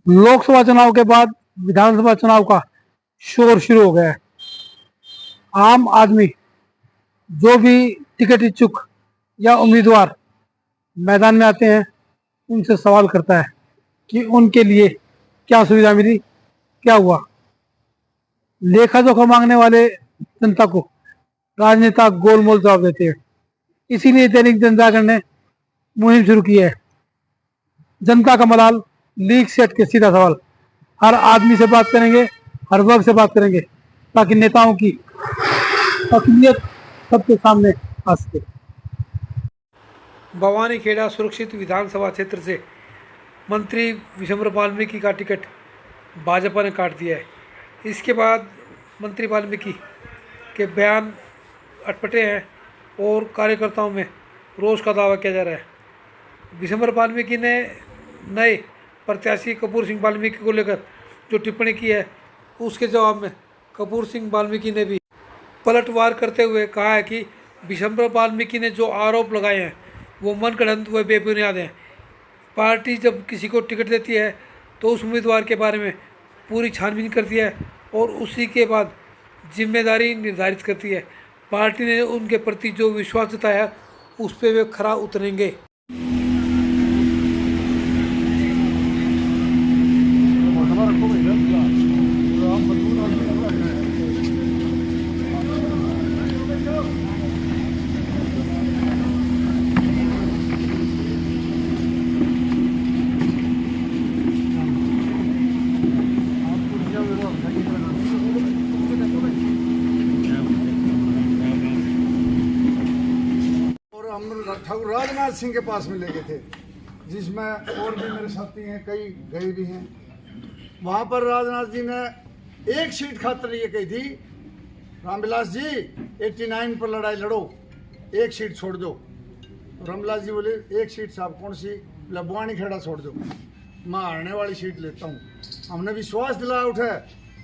लोकसभा चुनाव के बाद विधानसभा चुनाव का शोर शुरू हो गया है। आम आदमी जो भी टिकट इच्छुक या उम्मीदवार मैदान में आते हैं उनसे सवाल करता है कि उनके लिए क्या सुविधा मिली, क्या हुआ। लेखा जोखा मांगने वाले जनता को राजनेता गोलमोल जवाब देते हैं। इसीलिए दैनिक जनजागरण ने मुहिम शुरू की है, जनता का मलाल लीक से हट के सीधा सवाल। हर आदमी से बात करेंगे, हर वर्ग से बात करेंगे, ताकि नेताओं की असलियत सबके सामने आ सके। भवानीखेड़ा सुरक्षित विधानसभा क्षेत्र से मंत्री विशंबर वाल्मीकि का टिकट भाजपा ने काट दिया है। इसके बाद मंत्री वाल्मीकि के बयान अटपटे हैं और कार्यकर्ताओं में रोष का दावा किया जा रहा है। विशंबर वाल्मीकि ने नए प्रत्याशी कपूर सिंह वाल्मीकि को लेकर जो टिप्पणी की है, उसके जवाब में कपूर सिंह वाल्मीकि ने भी पलटवार करते हुए कहा है कि विशंबर वाल्मीकि ने जो आरोप लगाए हैं वो मनगढ़ंत व बेबुनियाद हैं। पार्टी जब किसी को टिकट देती है तो उस उम्मीदवार के बारे में पूरी छानबीन करती है और उसी के बाद जिम्मेदारी निर्धारित करती है। पार्टी ने उनके प्रति जो विश्वास जताया है उस पर वे खरा उतरेंगे। ठाकुर राजनाथ सिंह के पास में लेके थे, जिसमें और भी मेरे साथी हैं, कई गए भी हैं। वहां पर राजनाथ जी ने एक सीट खातर ये कही थी, रामविलास जी 89 पर लड़ाई लड़ो, एक सीट छोड़ दो। तो रामविलास जी बोले एक सीट साहब कौन सी? भवानीखेड़ा छोड़ दो, मैं हारने वाली सीट लेता हूँ। हमने विश्वास दिलाया उठे,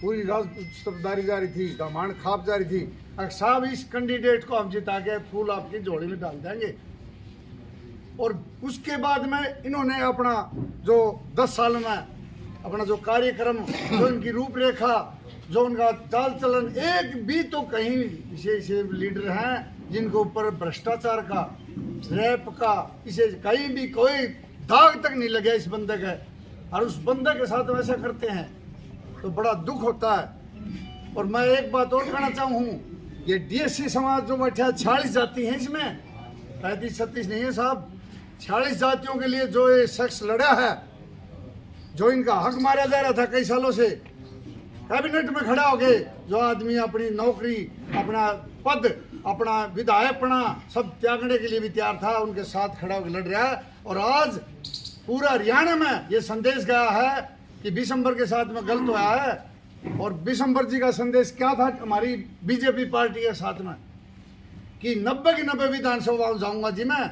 पूरी राजदारी जारी थी, दामाण खाप जारी थी, साहब इस कैंडिडेट को हम जिता के फूल आपकी झोली में डाल देंगे। और उसके बाद में इन्होंने अपना जो 10 साल में अपना जो कार्यक्रम, जो इनकी रूपरेखा, जो उनका चाल चलन, एक भी तो कहीं ऐसे लीडर हैं जिनको ऊपर भ्रष्टाचार का, रेप का, इसे कहीं भी कोई दाग तक नहीं लगे इस बंदे के, और उस बंदे के साथ वैसा करते हैं तो बड़ा दुख होता है। और मैं एक बात और कहना चाहूँ, ये डीएससी समाज जो बैठा 46 जाति हैं, इसमें 35-36 नहीं है साहब, 46 जातियों के लिए जो ये शख्स लड़ा है, जो इनका हक मारा जा रहा था कई सालों से, कैबिनेट में खड़ा हो गए, जो आदमी अपनी नौकरी, अपना पद, अपना विधायकपना सब त्यागने के लिए भी तैयार था, उनके साथ खड़ा होकर लड़ रहा है। और आज पूरा हरियाणा में ये संदेश गया है कि विशंबर के साथ में गलत हुआ है। और विशंबर जी का संदेश क्या था हमारी बीजेपी पार्टी के साथ में, कि 90 की 90 विधानसभाओं जाऊंगा जी मैं,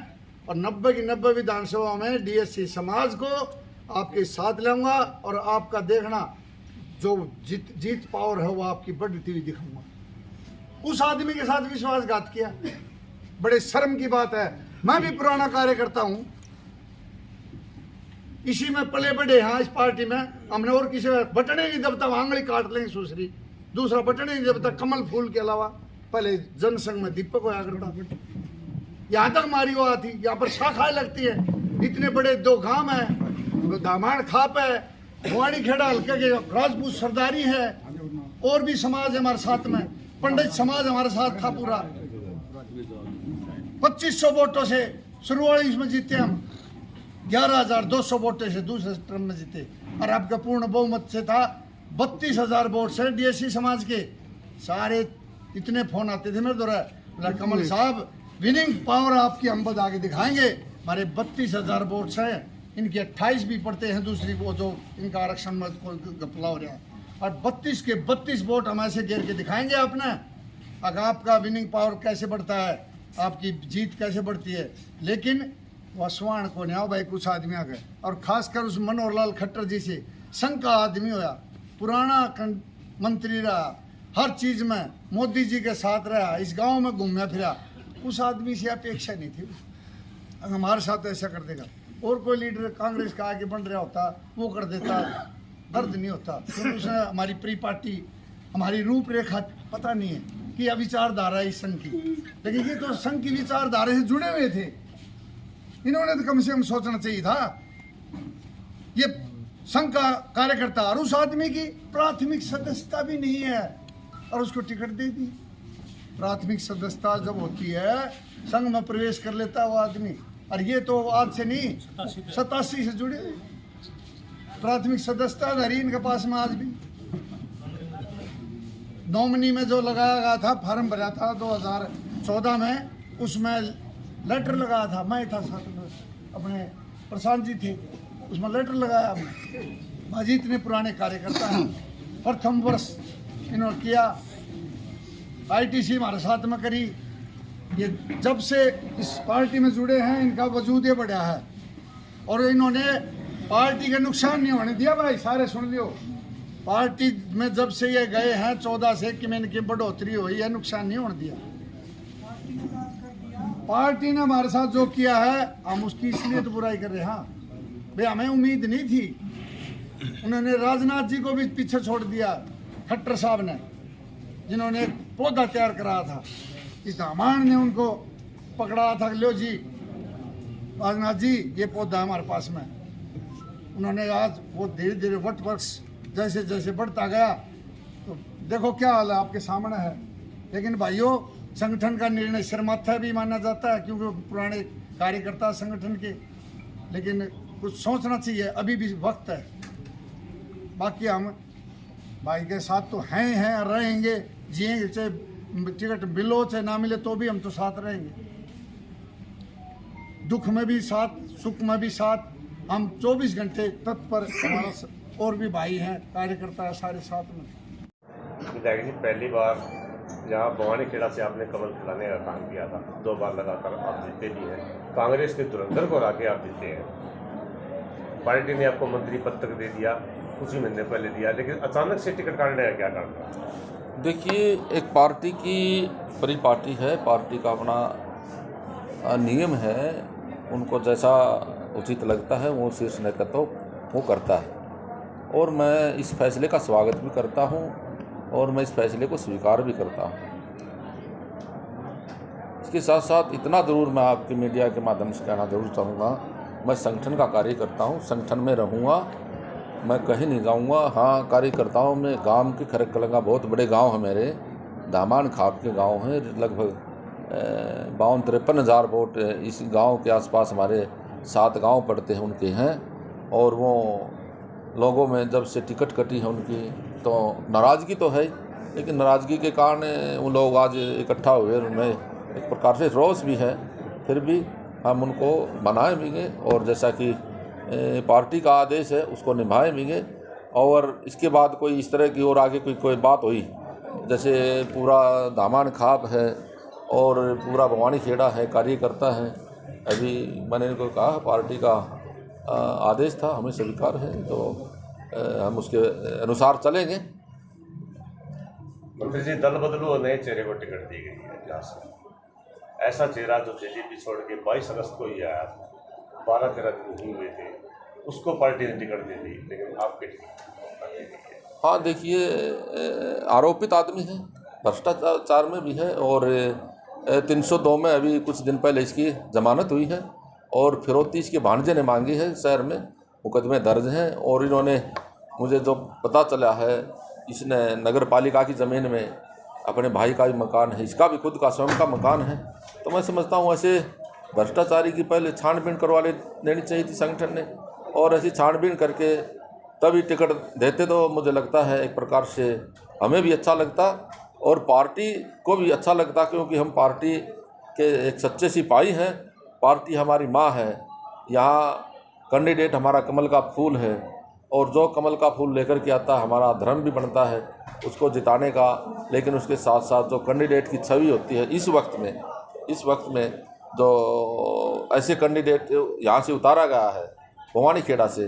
और 90 की 90 विधानसभा में डीएससी समाज को आपके साथ लाऊंगा, और आपका देखना जो जीत पावर है वो आपकी बढ़ती हुई दिखाऊंगा। उस आदमी के साथ विश्वासघात किया, बड़े शर्म की बात है। मैं भी पुराना कार्यकर्ता हूं, इसी में पले बढ़े हैं इस पार्टी में। हमने और किसी बटने नहीं दबता, आंगली काट लेंगे दूसरी, दूसरा बटने नहीं दबता कमल फूल के अलावा। पहले जनसंघ में दीपक होया करता, यहाँ तक मारी हुआ थी, यहाँ पर शाखाएं लगती है, इतने बड़े 2 गांव है, दामाण खाप है, भवानीखेड़ा हल्के के राजपूत सरदारी है, और भी समाज है हमारे साथ में, पंडित समाज हमारे साथ था पूरा। 2500 वोटों से शुरुआत में जीते हम, 11,200 वोटों से दूसरे टर्म में जीते, और आपका पूर्ण बहुमत से था 32,000 वोट से डीएससी समाज के। सारे इतने फोन आते थे मेरे द्वारा, कमल साहब विनिंग पावर आपकी हम बता के दिखाएंगे, हमारे 32,000 वोट हैं, इनके 28 भी पड़ते हैं दूसरी, वो जो इनका आरक्षण में गपला हो रहा है, और 32 के 32 वोट हम ऐसे गिर के दिखाएंगे आपने। अगर आपका विनिंग पावर कैसे बढ़ता है, आपकी जीत कैसे बढ़ती है। लेकिन वसवाण को न्याय भाई कुछ आदमी आ गए, और खासकर उस मनोहर लाल खट्टर जी से संघ का आदमी होया, पुराना मंत्री रहा, हर चीज में मोदी जी के साथ रहा, इस गांव में घूमया फिरा, उस आदमी से अपेक्षा नहीं थी हमारे साथ ऐसा कर देगा। और कोई लीडर कांग्रेस का आगे बढ़ रहा होता वो कर देता, दर्द नहीं होता, क्योंकि उसने हमारी प्री पार्टी, हमारी रूपरेखा पता नहीं है कि यह विचारधारा है इस संघ की। लेकिन ये तो संघ की विचारधारा से जुड़े हुए थे, इन्होंने तो कम से कम सोचना चाहिए था। ये संघ का कार्यकर्ता और उस आदमी की प्राथमिक सदस्यता भी नहीं है और उसको टिकट दे दी। प्राथमिक सदस्यता जब होती है, संघ में प्रवेश कर लेता है वो आदमी, और ये तो आज से नहीं 87 से जुड़े हुए प्राथमिक सदस्यता धरी इनके पास में। आज भी नॉमिनी में जो लगाया गया था, फॉर्म भरा था 2014 में, उसमें लेटर लगाया था, मैं था साथ में, अपने प्रशांत जी थे, उसमें लेटर लगाया हमने। भाजी इतने पुराने कार्यकर्ता हैं, प्रथम वर्ष इन्होंने किया, आईटीसी हमारे साथ में करी। ये जब से इस पार्टी में जुड़े हैं इनका वजूद ये बढ़ा है, और इन्होंने पार्टी का नुकसान नहीं होने दिया। भाई सारे सुन लियो, पार्टी में जब से ये गए हैं 14 से कि में इनकी बढ़ोतरी हुई है, नुकसान नहीं होने दिया। पार्टी ने हमारे साथ जो किया है हम उसकी इसलिए तो बुराई कर रहे हैं। हाँ भाई, हमें उम्मीद नहीं थी। उन्होंने राजनाथ जी को भी पीछे छोड़ दिया, खट्टर साहब ने, जिन्होंने एक पौधा तैयार कराया था। इस दामान ने उनको पकड़ा था, लो जी राजनाथ जी ये पौधा हमारे पास में। उन्होंने आज वो धीरे धीरे वट वर्क्स जैसे जैसे बढ़ता गया, तो देखो क्या हाल है आपके सामने है। लेकिन भाइयों, संगठन का निर्णय सिरमाथा भी माना जाता है, क्योंकि पुराने कार्यकर्ता संगठन के। लेकिन कुछ सोचना चाहिए, अभी भी वक्त है। बाकी हम भाई के साथ तो हैं रहेंगे, जिएंगे, चाहे टिकट मिलो चाहे ना मिले तो भी हम तो साथ रहेंगे। दुख में भी साथ, सुख में भी साथ, हम 24 घंटे तत्पर। हमारा और भी भाई हैं, कार्यकर्ता है सारे साथ में। विधायक जी, पहली बार जहाँ भवानी खेड़ा से आपने कमल खिलाने का काम किया था, 2 बार लगातार आप जीते भी हैं। कांग्रेस के धुरंधर को हरा के आप जीते हैं। पार्टी ने आपको मंत्री पद तक दे दिया, कुछ ही महीने पहले दिया, लेकिन अचानक से टिकट काटने का क्या कारण था? देखिए, एक पार्टी की परिपाटी है, पार्टी का अपना नियम है, उनको जैसा उचित लगता है वो शीर्ष नेतृत्व वो करता है, और मैं इस फैसले का स्वागत भी करता हूं और मैं इस फैसले को स्वीकार भी करता हूं। इसके साथ साथ इतना ज़रूर मैं आपके मीडिया के माध्यम से कहना ज़रूर चाहूँगा, मैं संगठन का कार्य करता हूँ, संगठन में रहूँगा, मैं कहीं नहीं जाऊँगा। हाँ, कार्यकर्ताओं में गांव के खरकलंगा बहुत बड़े गांव हैं मेरे, दामान खाप के गांव हैं, लगभग 52-53 हज़ार वोट इस गांव के आसपास हमारे 7 गांव पड़ते हैं उनके हैं। और वो लोगों में जब से टिकट कटी है उनकी, तो नाराज़गी तो है, लेकिन नाराज़गी के कारण वो लोग आज इकट्ठा हुए, उनमें एक प्रकार से रोष भी है। फिर भी हम उनको मनाएंगे और जैसा कि पार्टी का आदेश है उसको निभाएंगे। और इसके बाद कोई इस तरह की और आगे कोई बात हुई, जैसे पूरा दामान खाप है और पूरा भवानी खेड़ा है, कार्यकर्ता है, अभी मैंने इनको कहा पार्टी का आदेश था, हमें स्वीकार है, तो हम उसके अनुसार चलेंगे। मंत्री जी, दल बदलू और नए चेहरे को टिकट दी गई है जहाँ से। ऐसा चेहरा जो जेजेपी छोड़ के 22 अगस्त को ही आया था, 12-13 दिन नहीं हुए थे, उसको पार्टी ने टिकट दे दी, लेकिन आपके टिकट। हाँ, देखिए, आरोपित आदमी है, भ्रष्टाचार में भी है, और 302 में अभी कुछ दिन पहले इसकी जमानत हुई है, और फिरौती इसके भांजे ने मांगी है, शहर में मुकदमे दर्ज हैं। और इन्होंने, मुझे जो पता चला है, इसने नगर पालिका की ज़मीन में अपने भाई का भी मकान है, इसका भी खुद का स्वयं का मकान है। तो मैं समझता हूँ ऐसे भ्रष्टाचारी की पहले छानबीन करवा लेनी चाहिए थी संगठन ने, और ऐसी छानबीन करके तभी टिकट देते तो मुझे लगता है एक प्रकार से हमें भी अच्छा लगता और पार्टी को भी अच्छा लगता, क्योंकि हम पार्टी के एक सच्चे सिपाही हैं, पार्टी हमारी माँ है। यहाँ कैंडिडेट हमारा कमल का फूल है, और जो कमल का फूल लेकर के आता है हमारा धर्म भी बनता है उसको जिताने का। लेकिन उसके साथ साथ जो कैंडिडेट की छवि होती है इस वक्त में जो ऐसे कैंडिडेट यहाँ से उतारा गया है भवानी खेड़ा से,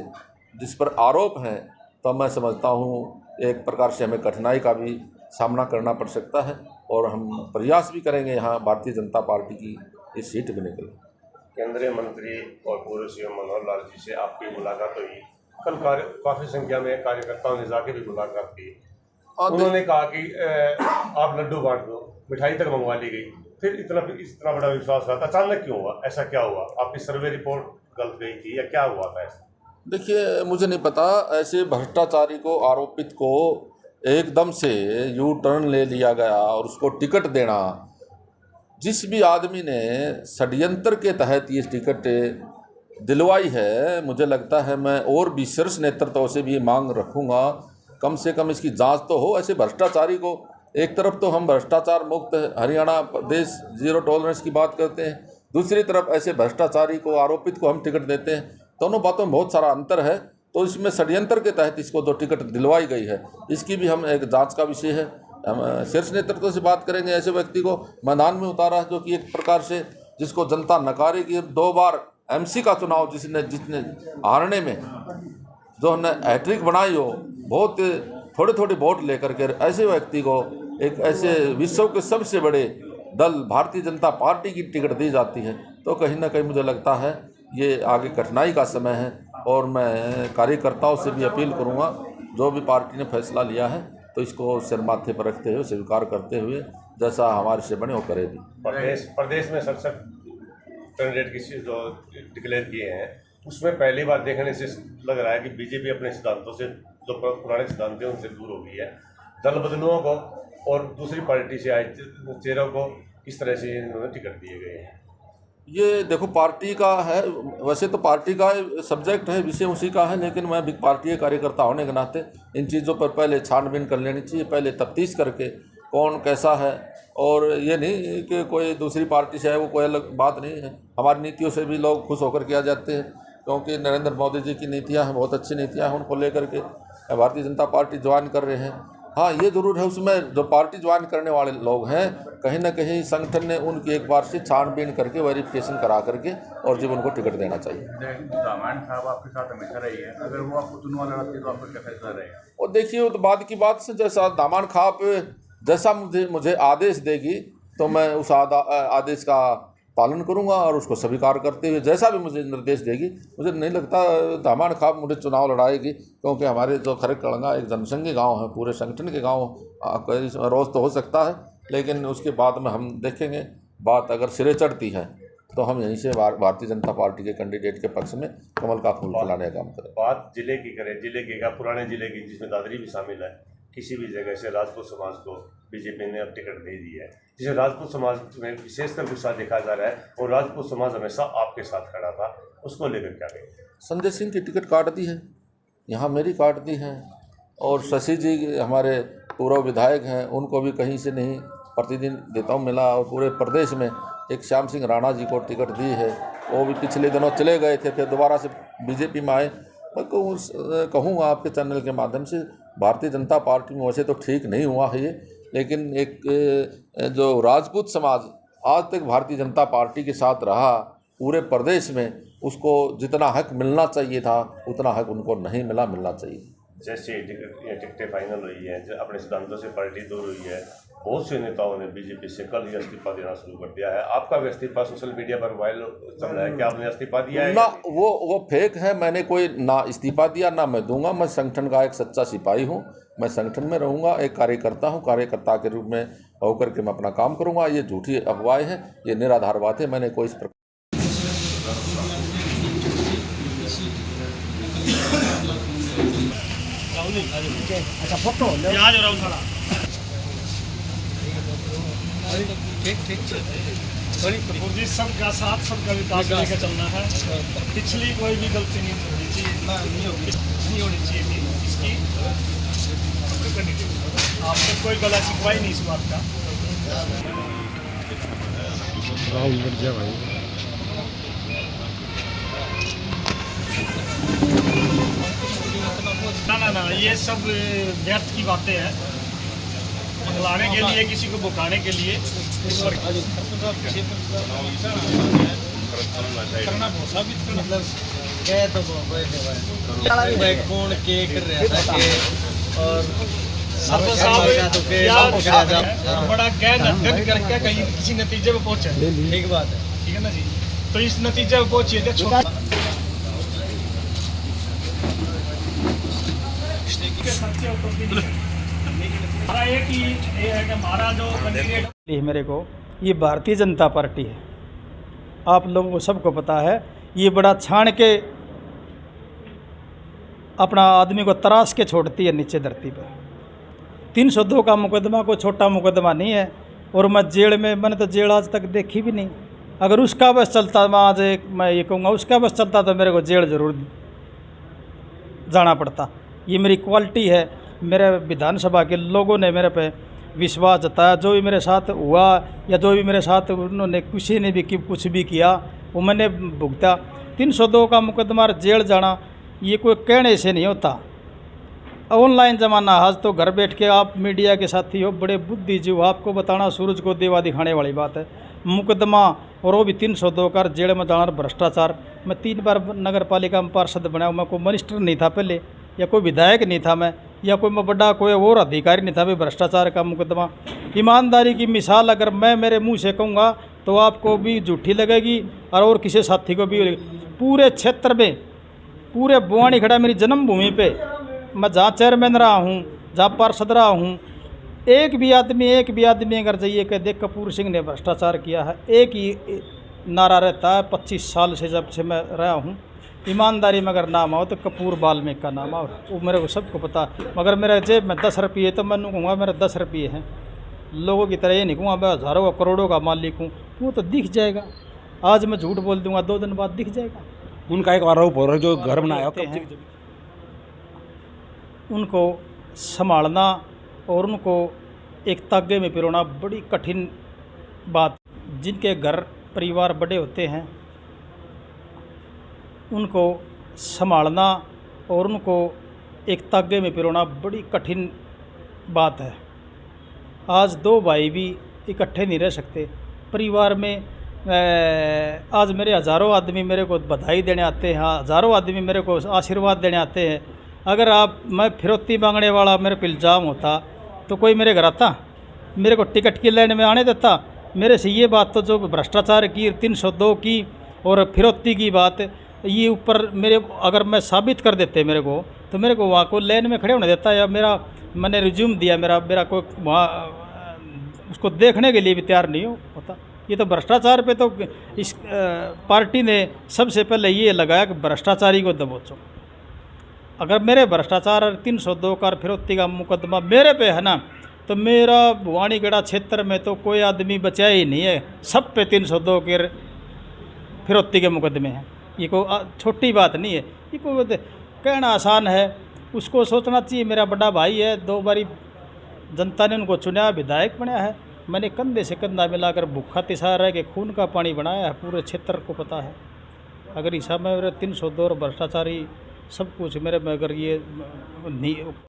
जिस पर आरोप हैं, तो मैं समझता हूँ एक प्रकार से हमें कठिनाई का भी सामना करना पड़ सकता है, और हम प्रयास भी करेंगे यहाँ भारतीय जनता पार्टी की इस सीट बनने के लिए। केंद्रीय मंत्री और पूर्व सीएम मनोहर लाल जी से आपकी मुलाकात हुई, कल काफ़ी संख्या में कार्यकर्ताओं ने जाके भी मुलाकात की। और उन्होंने कहा कि आप लड्डू बांट दो, मिठाई तक मंगवा ली गई। फिर इतना बड़ा विश्वास रहा था, अचानक क्यों हुआ? ऐसा क्या हुआ? आपकी सर्वे रिपोर्ट गलत गई थी या क्या हुआ था ऐसा? देखिए, मुझे नहीं पता। ऐसे भ्रष्टाचारी को, आरोपित को एकदम से यू टर्न ले लिया गया और उसको टिकट देना, जिस भी आदमी ने षड्यंत्र के तहत ये टिकट दिलवाई है, मुझे लगता है मैं और भी शीर्ष नेतृत्व से भी मांग रखूँगा, कम से कम इसकी जांच तो हो। ऐसे भ्रष्टाचारी को, एक तरफ तो हम भ्रष्टाचार मुक्त हरियाणा प्रदेश जीरो टॉलरेंस की बात करते हैं, दूसरी तरफ ऐसे भ्रष्टाचारी को, आरोपित को हम टिकट देते हैं। दोनों बातों में बहुत सारा अंतर है। तो इसमें षड्यंत्र के तहत इसको जो टिकट दिलवाई गई है, इसकी भी हम एक जांच का विषय है। हम शीर्ष नेतृत्व से बात करेंगे। ऐसे व्यक्ति को मैदान में उतारा है जो कि एक प्रकार से जिसको जनता नकारेगी। 2 बार एमसी का चुनाव जिसने हारने में जो हमने हैट्रिक बनाई हो, बहुत थोड़े वोट लेकर के ऐसे व्यक्ति को एक ऐसे विश्व के सबसे बड़े दल भारतीय जनता पार्टी की टिकट दी जाती है, तो कहीं ना कहीं मुझे लगता है ये आगे कठिनाई का समय है। और मैं कार्यकर्ताओं से भी अपील करूंगा, जो भी पार्टी ने फैसला लिया है तो इसको सिर माथे पर रखते हुए, स्वीकार करते हुए, जैसा हमारे से बने वो करे भी। प्रदेश में 67 कैंडिडेट की जो डिक्लेयर किए हैं, उसमें पहली बार देखने से लग रहा है कि बीजेपी अपने सिद्धांतों से, जो पुराने सिद्धांत थे उनसे दूर हो गई है। दल बदलुओं को और दूसरी पार्टी से आए चेहरों को किस तरह से इन्होंने टिकट दिए गए हैं? ये देखो, पार्टी का है, वैसे तो पार्टी का सब्जेक्ट है, विषय उसी का है, लेकिन मैं भी पार्टी के कार्यकर्ता होने के नाते इन चीज़ों पर पहले छानबीन कर लेनी चाहिए, पहले तफ्तीश करके कौन कैसा है। और ये नहीं कि कोई दूसरी पार्टी से है, वो कोई अलग बात नहीं है। हमारी नीतियों से भी लोग खुश होकर के आ जाते हैं, क्योंकि नरेंद्र मोदी जी की नीतियाँ हैं, बहुत अच्छी नीतियाँ हैं, उनको लेकर के भारतीय जनता पार्टी ज्वाइन कर रहे हैं। हाँ, ये ज़रूर है, उसमें जो पार्टी ज्वाइन करने वाले लोग हैं, कहीं ना कहीं संगठन ने उनकी एक बार से छानबीन करके वेरिफिकेशन करा करके और जब उनको टिकट देना चाहिए। दामान साहब आपके साथ हमेशा रही है, अगर वो आपको चुनाव लड़ाते तो आपका क्या फैसला रहेगा? और देखिए, वो तो बाद की बात से, जैसा दामान खाप जैसा मुझे आदेश देगी तो मैं उस आदेश का पालन करूंगा और उसको स्वीकार करते हुए जैसा भी मुझे निर्देश देगी। मुझे नहीं लगता दामान खाप मुझे चुनाव लड़ाएगी, क्योंकि हमारे जो खरक कड़ंगा एक जनसंघी गांव है, पूरे संगठन के गांव, रोज़ तो हो सकता है, लेकिन उसके बाद में हम देखेंगे। बात अगर सिरे चढ़ती है तो हम यहीं से भारतीय जनता पार्टी के कैंडिडेट के पक्ष में कमल का फूल फैलाने का काम करें। बात जिले की करें, जिले की का पुराने जिले की, जिसमें दादरी भी शामिल है, किसी भी जगह से राजपूत समाज को बीजेपी ने अब टिकट दे दी है, जिसे राजपूत समाज में विशेषकर गुस्सा देखा जा रहा है, और राजपूत समाज हमेशा आपके साथ खड़ा था, उसको लेकर क्या कहेंगे? संजय सिंह की टिकट काट दी है, यहाँ मेरी काट दी है, और शशि जी हमारे पूर्व विधायक हैं, उनको भी कहीं से नहीं प्रतिदिन देता हूँ मिला। और पूरे प्रदेश में एक श्याम सिंह राणा जी को टिकट दी है, वो भी पिछले दिनों चले गए थे, फिर दोबारा से बीजेपी में आए। मैं कहूँगा आपके चैनल के माध्यम से, भारतीय जनता पार्टी में वैसे तो ठीक नहीं हुआ है ये, लेकिन एक जो राजपूत समाज आज तक भारतीय जनता पार्टी के साथ रहा पूरे प्रदेश में, उसको जितना हक मिलना चाहिए था उतना हक उनको नहीं मिलना चाहिए। जैसे टिकटें फाइनल हुई हैं, अपने सिद्धांतों से पार्टी दूर हुई है, बहुत से नेताओं ने बीजेपी से कल ही इस्तीफा देना शुरू कर दिया है। आपका भी इस्तीफा सोशल मीडिया पर वायरल चल रहा है, क्या आपने इस्तीफा दिया है? ना, वो फेक है। मैंने कोई ना इस्तीफा दिया, ना मैं दूंगा। मैं संगठन का एक सच्चा सिपाही हूँ, मैं संगठन में रहूँगा, एक कार्यकर्ता हूँ, कार्यकर्ता के रूप में होकर के मैं अपना काम करूँगा। ये झूठी अफवाहें हैं, ये निराधार बात है। मैंने कोई इस प्रकार अच्छा फोटो आज और थोड़ा ठीक जी, सबका साथ, सबका विकास लेकर चलना है। पिछली कोई भी गलती नहीं होनी चाहिए, नहीं होनी चाहिए थी इसकी। आपको कोई गला शिकवाई नहीं इस बात का। ना, ये सब व्यर्थ की बातें हैं, मंगलाने के लिए, किसी को बुकाने के लिए करना मतलब कह तो कौन के कर रहा था और बड़ा गैर अध्ययन करके कहीं किसी नतीजे पे पहुंचे। ठीक बात है, ठीक है ना जी। तो इस नतीजे पे पहुंचिए थे छोटा उसके खर्चे ऊपर भी नहीं है। हमारा एक ही ये है कि हमारा जो कैंडिडेट ये मेरे को ये भारतीय जनता पार्टी है, आप लोगों को सबको पता है। ये बड़ा छान के अपना आदमी को तराश के छोड़ती है नीचे धरती पर। 302 का मुकदमा कोई छोटा मुकदमा नहीं है, और मैं जेल में, मैंने तो जेल आज तक देखी भी नहीं। अगर उसका बस चलता, मैं ये कहूँगा उसका बस चलता तो मेरे को जेल ज़रूर जाना पड़ता। ये मेरी क्वालिटी है। मेरे विधानसभा के लोगों ने मेरे पे विश्वास जताया। जो भी मेरे साथ हुआ या जो भी मेरे साथ उन्होंने किसी ने भी कुछ भी किया वो मैंने भुगता। 302 का मुकदमा जेल जाना ये कोई कहने से नहीं होता। ऑनलाइन ज़माना आज तो घर बैठ के आप मीडिया के साथी हो, बड़े बुद्धिजीव, आपको बताना सूरज को देवा दिखाने वाली बात है। मुकदमा और वो भी 302 का जेल में जाना, भ्रष्टाचार। मैं 3 बार नगर पालिका में पार्षद बना। मैं कोई मिनिस्टर नहीं था पहले, या कोई विधायक नहीं था मैं, या कोई मैं बड़ा कोई और अधिकारी नहीं था। भाई भ्रष्टाचार का मुकदमा, ईमानदारी की मिसाल अगर मैं मेरे मुंह से कहूँगा तो आपको भी झूठी लगेगी और किसी साथी को भी लगेगी। पूरे क्षेत्र में, पूरे बुआनी खड़ा मेरी जन्मभूमि पे, मैं जहाँ चेयरमैन रहा हूँ, जहाँ पार्षद रहा हूँ, एक भी आदमी अगर जाइए कि देख कपूर सिंह ने भ्रष्टाचार किया है, एक ही नारा रहता है 25 साल से जब से मैं रहा हूँ। ईमानदारी में अगर नाम आओ तो कपूर बाल्मीकि का नाम आओ, वो मेरे को सबको पता। मगर मेरे जेब में 10 रुपये तो मैं कहूँगा मेरे 10 रुपये हैं। लोगों की तरह ये नहीं कहूँगा मैं हज़ारों करोड़ों का मालिक हूँ। वो तो दिख जाएगा। आज मैं झूठ बोल दूँगा, 2 दिन बाद दिख जाएगा। उनका एक आरोप हो रहा है जो घर बनाया हैं, उनको संभालना और उनको एक तागे में पिरोना बड़ी कठिन बात। जिनके घर परिवार बड़े होते हैं उनको संभालना और उनको एक तागे में पिरोना बड़ी कठिन बात है। आज 2 भाई भी इकट्ठे नहीं रह सकते परिवार में। आज मेरे हज़ारों आदमी मेरे को बधाई देने आते हैं, हज़ारों आदमी मेरे को आशीर्वाद देने आते हैं। अगर मैं फिरौती मांगने वाला मेरे पे इल्ज़ाम होता तो कोई मेरे घर आता, मेरे को टिकट की लाइन में आने देता? मेरे से ये बात तो जो भ्रष्टाचार की, 302 की और फिरौती की बात, ये ऊपर मेरे अगर मैं साबित कर देते मेरे को, तो मेरे को वहाँ को लाइन में खड़े होने देता, या मैंने रिज्यूम दिया, मेरा कोई वहाँ उसको देखने के लिए भी तैयार नहीं होता। ये तो भ्रष्टाचार पे तो इस पार्टी ने सबसे पहले ये लगाया कि भ्रष्टाचारी को दबोचो। अगर मेरे भ्रष्टाचार 302 का फिरौती का मुकदमा मेरे पे है ना, तो मेरा भवानीगढ़ क्षेत्र में तो कोई आदमी बचा ही नहीं है। सब पे 302 के फिरौती के मुकदमे हैं। ये कोई छोटी बात नहीं है। ये कोई कहना आसान है, उसको सोचना चाहिए। मेरा बड़ा भाई है, 2 बारी जनता ने उनको चुना, विधायक बनाया है। मैंने कंधे से कंधा मिलाकर भूखा तिसार रह के खून का पानी बनाया है, पूरे क्षेत्र को पता है। अगर इस समय मेरे 302 और भ्रष्टाचारी सब कुछ मेरे में अगर ये नहीं